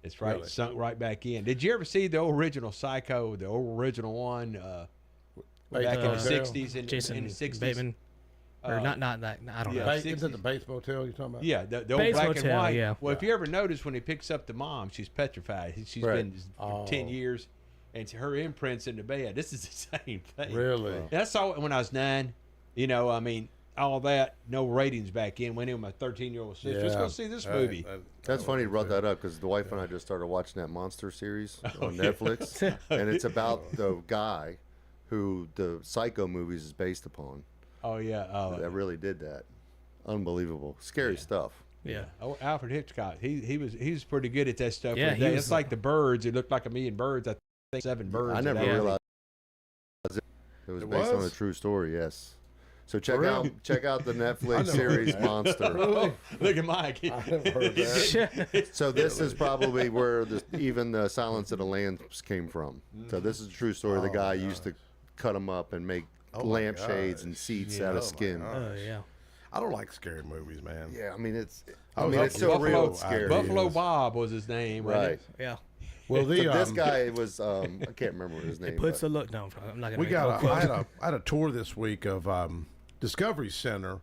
it's right sunk right back in. Did you ever see the original Psycho, the original one back in the '60s and Jason in the '60s? Bateman, or not that. I don't know. Is it the Bates Motel you're talking about? Yeah, the old Bates black Motel, and white. yeah. Well, if you ever notice when he picks up the mom, she's petrified. She's been for 10 years. And her imprints in the bed. This is the same thing. Really? And I saw it when I was 9. I mean, all that, no ratings back in. Went in with my 13-year-old sister. Let's go see this movie. That's funny you brought that up because the wife and I just started watching that monster series on Netflix. And it's about the guy who the Psycho movies is based upon. Oh, yeah. That really did that. Unbelievable. Scary stuff. Yeah. Oh, Alfred Hitchcock. He was pretty good at that stuff. Yeah, it's like the birds. It looked like a million birds. I think 7 birds. I never realized it was based on a true story. Yes. So check out the Netflix series Monster. Look at Mike. I never heard that. So this is probably where even the Silence of the Lambs came from. So this is a true story. The guy used to cut them up and make lampshades and seats out of skin. Oh yeah. I don't like scary movies, man. Yeah, I mean it's it's so real. It's scary. Buffalo Bob was his name, right? Yeah. Well, this guy was I can't remember his name. It puts the look down. I'm not gonna. I had a tour this week of Discovery Center,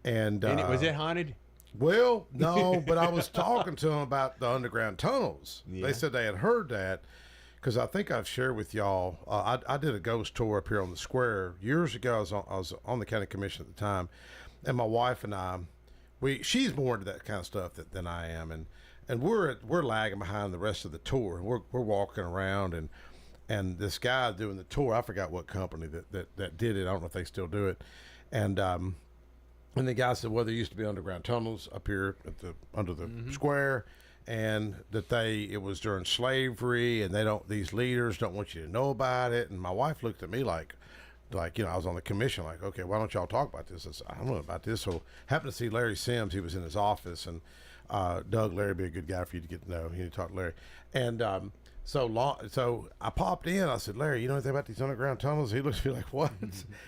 and was it haunted? Well, no, but I was talking to them about the underground tunnels. Yeah. They said they had heard that because I think I've shared with y'all. I did a ghost tour up here on the square years ago. I was on the county commission at the time, and my wife and I, she's more into that kind of stuff than I am, and we're lagging behind the rest of the tour. We're walking around, and this guy doing the tour, I forgot what company that did it. I don't know if they still do it. And the guy said, well, there used to be underground tunnels up here under the square, and that it was during slavery, and these leaders don't want you to know about it. And my wife looked at me like I was on the commission, like, okay, why don't y'all talk about this? I said, I don't know about this. So happened to see Larry Sims. He was in his office, and Larry would be a good guy for you to get to know. You need to talk to Larry. And so I popped in. I said, Larry, you know anything about these underground tunnels? He looked at me like, what?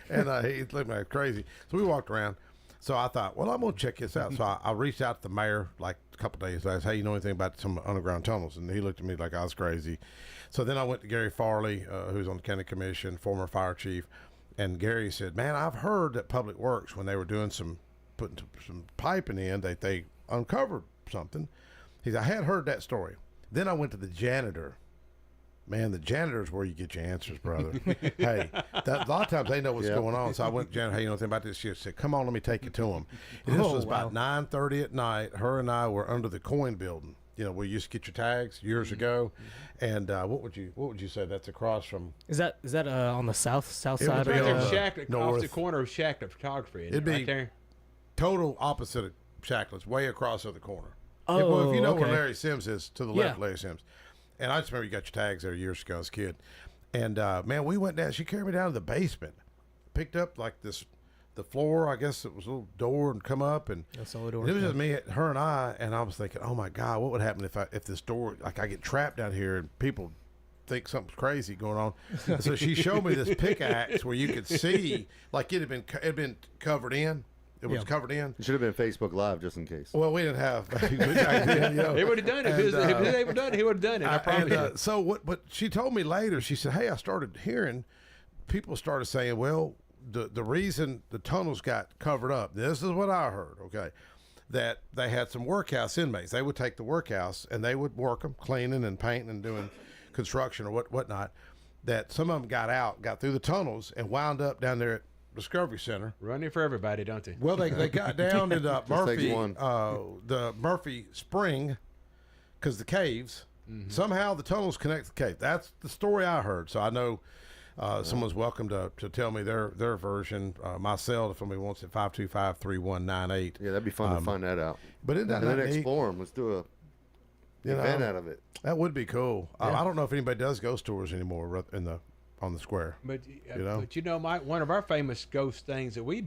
And he looked at me like crazy. So we walked around. So I thought, well, I'm going to check this out. So I reached out to the mayor like a couple of days later. Hey, you know anything about some underground tunnels? And he looked at me like I was crazy. So then I went to Gary Farley, who's on the county commission, former fire chief. And Gary said, man, I've heard that Public Works, when they were doing putting some piping in, that they uncovered something. He said, I had heard that story. Then I went to the janitor. Man, the janitor's where you get your answers, brother. Hey, a lot of times they know what's going on. So I went to the janitor, hey, you know anything about this? She said, come on, let me take you to him. And this was about 9:30 at night. Her and I were under the coin building, where you used to get your tags years ago. And what would you say? That's across from. Is that on the south side Right of there, Shacklet, north? off the corner of Shacklet Photography. It'd be right there. Total opposite of Shacklet's, way across the other corner. Oh, if you know okay. where Larry Sims is, to the left, Larry Sims. And I just remember you got your tags there years ago as a kid. And, man, we went down. She carried me down to the basement, picked up like this the floor. I guess it was a little door and come up, and That's all the door. it was just me, her, and I was thinking, oh my God, what would happen if this door, like I get trapped down here and people think something's crazy going on. And so she showed me this pickaxe where you could see, like it had been covered in. It was covered in. It should have been Facebook Live just in case. Well, we didn't have. He would have done it. If he was able to done it, he would have done it. I promise you. So what? But she told me later. She said, "Hey, I started hearing people started saying, well, the reason the tunnels got covered up. This is what I heard. Okay, that they had some workhouse inmates. They would take the workhouse and they would work them, cleaning and painting and doing construction or whatnot. That some of them got through the tunnels and wound up down there at Discovery Center. Running for everybody, don't they? Well, they got down to the Murphy Spring, because the caves. Mm-hmm. Somehow the tunnels connect the cave. That's the story I heard. So I know someone's welcome to tell me their version. My cell, if somebody wants it, 525-3198. Yeah, that'd be fun to find that out. But isn't that and then neat? explore them. Let's do a event out of it. That would be cool. Yeah. I don't know if anybody does ghost tours anymore on the square. But you know, Mike, one of our famous ghost things that we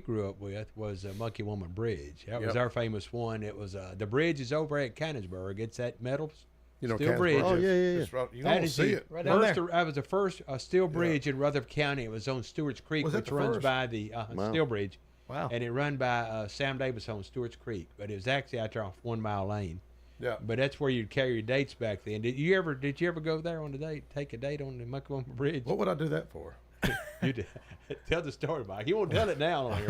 grew up with was Monkey Woman Bridge. That was our famous one. It was the bridge is over at Canonsburg. It's that metal steel bridge. Oh yeah. You don't see it right down there. That was the first steel bridge in Rutherford County. It was on Stewart's Creek, which runs by the steel bridge. Wow. And it run by Sam Davis on Stewart's Creek, but it was actually out there off 1 Mile Lane. Yeah. But that's where you'd carry your dates back then. Did you ever go there on a date? Take a date on the Monkey Woman Bridge? What would I do that for? You did. Tell the story, Mike. You won't tell it now on here.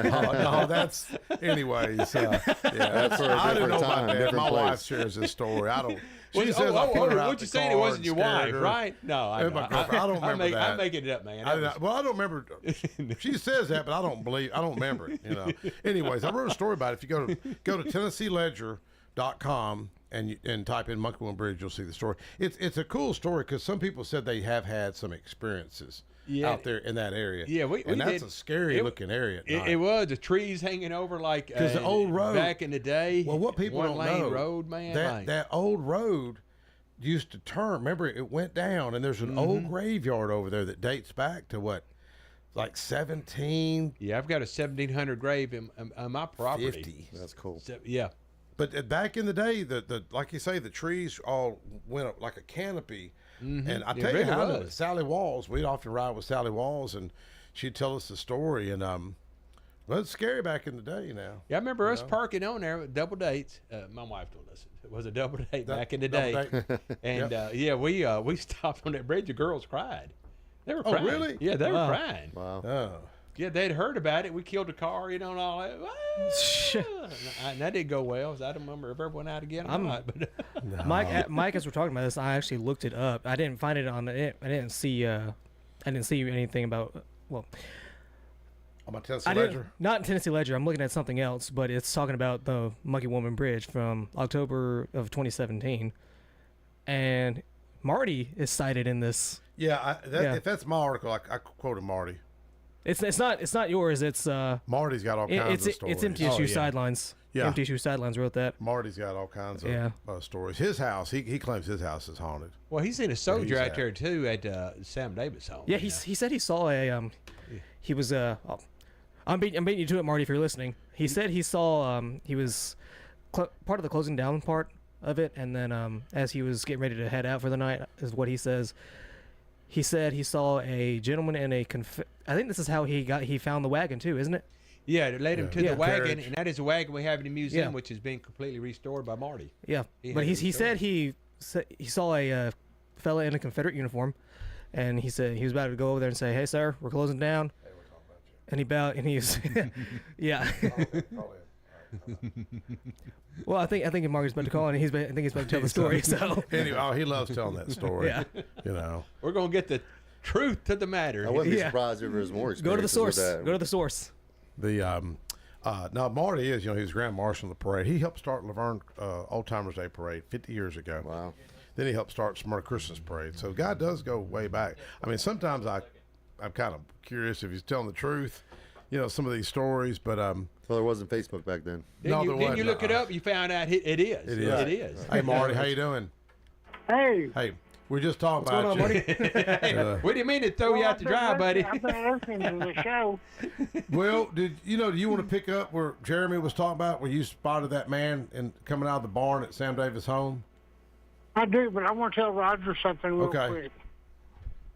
No, that's anyways. That's for a I don't different know time, about that. different My place. wife shares this story. I don't. She Well, says I put her out what the you saying? It car wasn't and your scared wife, her. right? No, It was my girlfriend. I don't remember that. I'm making it up, man. I don't remember. She says that, but I don't remember it. You know. Anyways, I wrote a story about it. If you go to TennesseeLedger.com and type in Monkey Woman Bridge, you'll see the story. It's a cool story because some people said they have had some experiences out there in that area. Yeah, and that's a scary looking area. At night. It was the trees hanging over like because the old road back in the day. Well, what people don't one-lane know, road, man. That old road used to turn. Remember, it went down, and there's an old graveyard over there that dates back to what, like 17. Yeah, I've got a 1700 grave on my property. 50. That's cool. Yeah. But back in the day, the like you say, the trees all went up like a canopy. And I tell you how Sally Walls, we'd often ride with Sally Walls, and she'd tell us the story. And well, it's scary back in the day now. Yeah, I remember us parking on there with double dates. My wife don't listen. It was a double date back in the day. And we stopped on that bridge. The girls cried. They were crying. Oh, really? Yeah, they were crying. Wow. Oh. Yeah, they'd heard about it. We killed a car, and all that. And that didn't go well. I don't remember if everyone out again or not. But Mike, as we're talking about this, I actually looked it up. I didn't find it on it. I didn't see anything about. Well, on my Tennessee Ledger. Not Tennessee Ledger. I'm looking at something else, but it's talking about the Monkey Woman Bridge from October of 2017, and Marty is cited in this. Yeah, if that's my article, I quoted Marty. It's not yours. It's Marty's got all kinds of stories. It's Empty Issue Sidelines. Yeah. Empty Issue Sidelines wrote that. Marty's got all kinds of stories. His house, he claims his house is haunted. Well, he's seen a soldier out there too at Sam Davis' home. Yeah, he said he saw a he was I'm beating you to it, Marty, if you're listening. He said he saw he was part of the closing down part of it, and then as he was getting ready to head out for the night, is what he says. He said he saw a gentleman in a I think this is how he found the wagon too, isn't it? Yeah, they led him to the wagon, carriage. and that is the wagon we have in the museum, which has been completely restored by Marty. Yeah, but he said he saw a fella in a Confederate uniform, and he said he was about to go over there and say, "Hey, sir, we're closing down." Hey, we're talking about you. And he bowed, and he's yeah. Well, I think Marty's about to call, and I think he's about to tell the story. So anyway, he loves telling that story. Yeah. You know, we're gonna get the truth to the matter. I wouldn't be surprised if there's more. Go to the source. With that. Go to the source. Now Marty is, he was Grand Marshal of the parade. He helped start Laverne Old Timers Day Parade 50 years ago. Wow. Then he helped start Smyrna Christmas Parade. So the guy does go way back. I mean, sometimes I'm kind of curious if he's telling the truth, some of these stories, but well, there wasn't Facebook back then. Didn't you look it up? You found out it is. It is. Hey, Marty, how you doing? Hey. Hey, We're just talking What's about going on, you. Marty? We didn't mean to throw you out to dry, buddy. I've been listening to the show. Well, do you want to pick up where Jeremy was talking about, where you spotted that man coming out of the barn at Sam Davis' home? I do, but I want to tell Roger something real quick.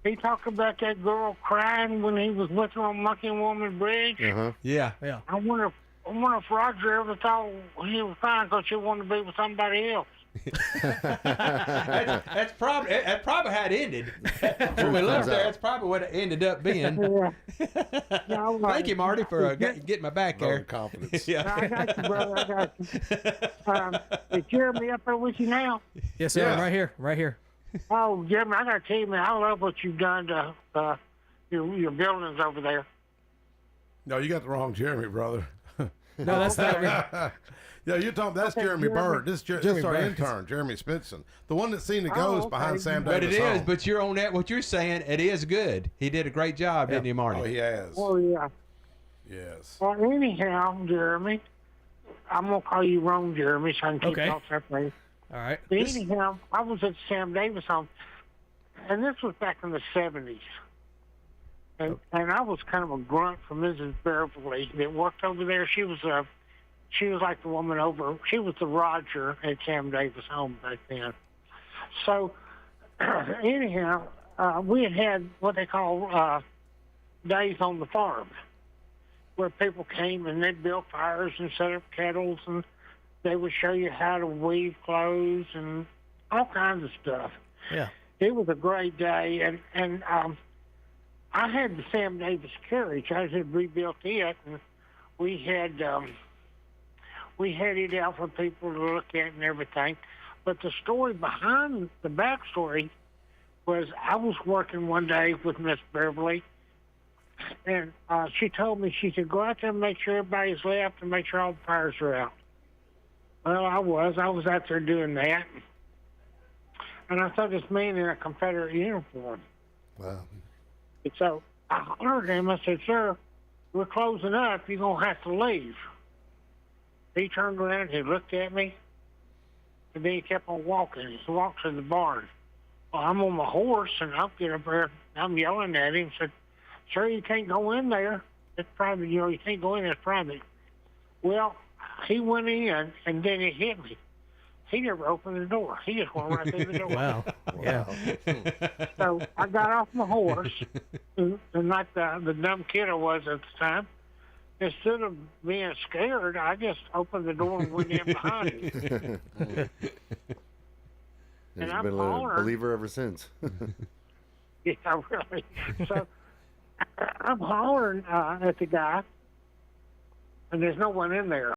He talked about that girl crying when he was with her on Monkey Woman Bridge. Uh-huh. Yeah. I wonder if Roger ever thought he was crying because she wanted to be with somebody else. That's probably how it ended. When we left there, that's probably what it ended up being. Thank you, Marty, for getting my back there. Confidence. Yeah. I got you, brother. I got you. Is Jeremy up there with you now? Yes, sir. I'm right here. Right here. Oh, Jeremy, I got to tell you, man, I love what you've done to your buildings over there. No, you got the wrong Jeremy, brother. No, that's not. Yeah, you're talking. That's Jeremy Bird. This is our Bird. intern, Jeremy Spitzen, the one that's seen the goes behind Sam But Davis. it is. home. But you're on that. What you're saying, it is good. He did a great job, didn't he, Marty? Oh, he has. Oh, yeah. Yes. Well, anyhow, Jeremy, I'm going to call you wrong, Jeremy, so I can keep off that place. All right. But anyhow, I was at Sam Davis home, and this was back in the 70s. And I was kind of a grunt for Mrs. Beverly that worked over there. She was like the woman over. She was the Roger at Sam Davis home back then. So anyhow, we had what they call days on the farm, where people came and they'd build fires and set up kettles, and they would show you how to weave clothes and all kinds of stuff. Yeah. It was a great day, and I had the Sam Davis carriage. I had rebuilt it, and we had it out for people to look at and everything. But the story behind the backstory was I was working one day with Miss Beverly, and she told me, she said, go out there and make sure everybody's left and make sure all the fires are out. Well, I was out there doing that. And I saw this man in a Confederate uniform. Wow. And so I ordered him. I said, sir, we're closing up. You're going to have to leave. He turned around, he looked at me, and then he kept on walking. He walked to the barn. Well, I'm on my horse, and I'll get up there. I'm yelling at him. Said, sir, you can't go in there. It's private. You can't go in there. It's private. Well, he went in, and then he hit me. He never opened the door. He just went right through the door. Wow. Yeah. So I got off my horse, and like the dumb kid I was at the time, instead of being scared, I just opened the door and went in behind him. He's I'm been a hollering. believer ever since. Yeah, really. So I'm hollering at the guy, and there's no one in there.